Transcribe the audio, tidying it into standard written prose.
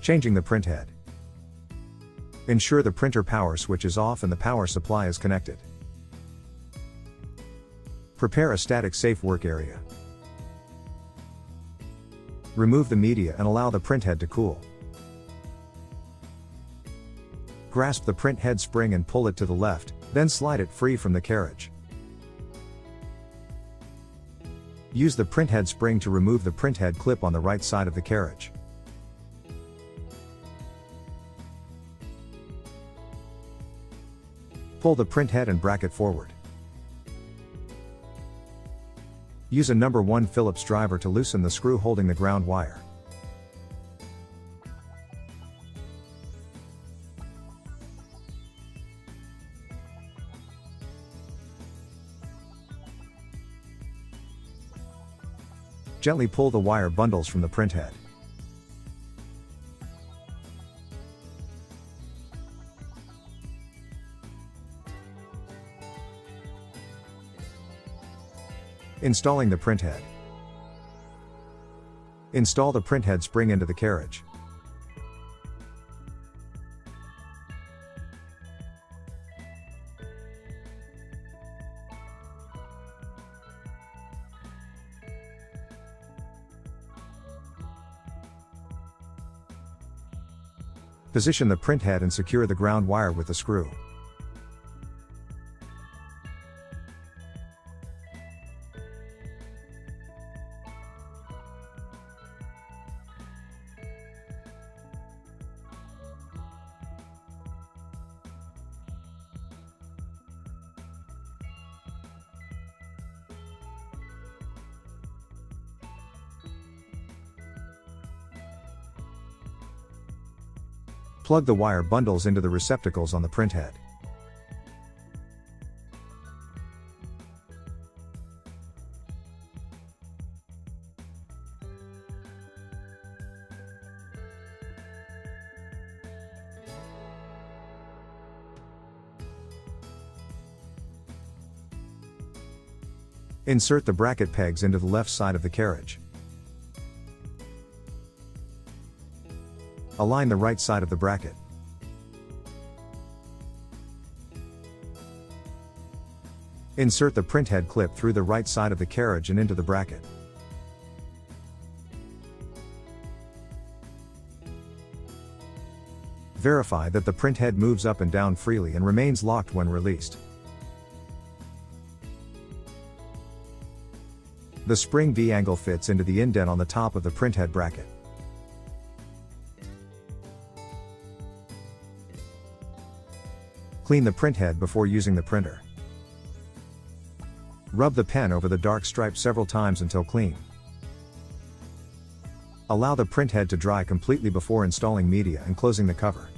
Changing the printhead. Ensure the printer power switch is off and the power supply is connected. Prepare a static safe work area. Remove the media and allow the printhead to cool. Grasp the printhead spring and pull it to the left, then slide it free from the carriage. Use the printhead spring to remove the printhead clip on the right side of the carriage. Pull the printhead and bracket forward. Use a number 1 Phillips driver to loosen the screw holding the ground wire. Gently pull the wire bundles from the printhead. Installing the printhead. Install the printhead spring into the carriage. Position the printhead and secure the ground wire with the screw. Plug the wire bundles into the receptacles on the printhead. Insert the bracket pegs into the left side of the carriage. Align the right side of the bracket. Insert the printhead clip through the right side of the carriage and into the bracket. Verify that the printhead moves up and down freely and remains locked when released. The spring V-angle fits into the indent on the top of the printhead bracket. Clean the printhead before using the printer. Rub the pen over the dark stripe several times until clean. Allow the printhead to dry completely before installing media and closing the cover.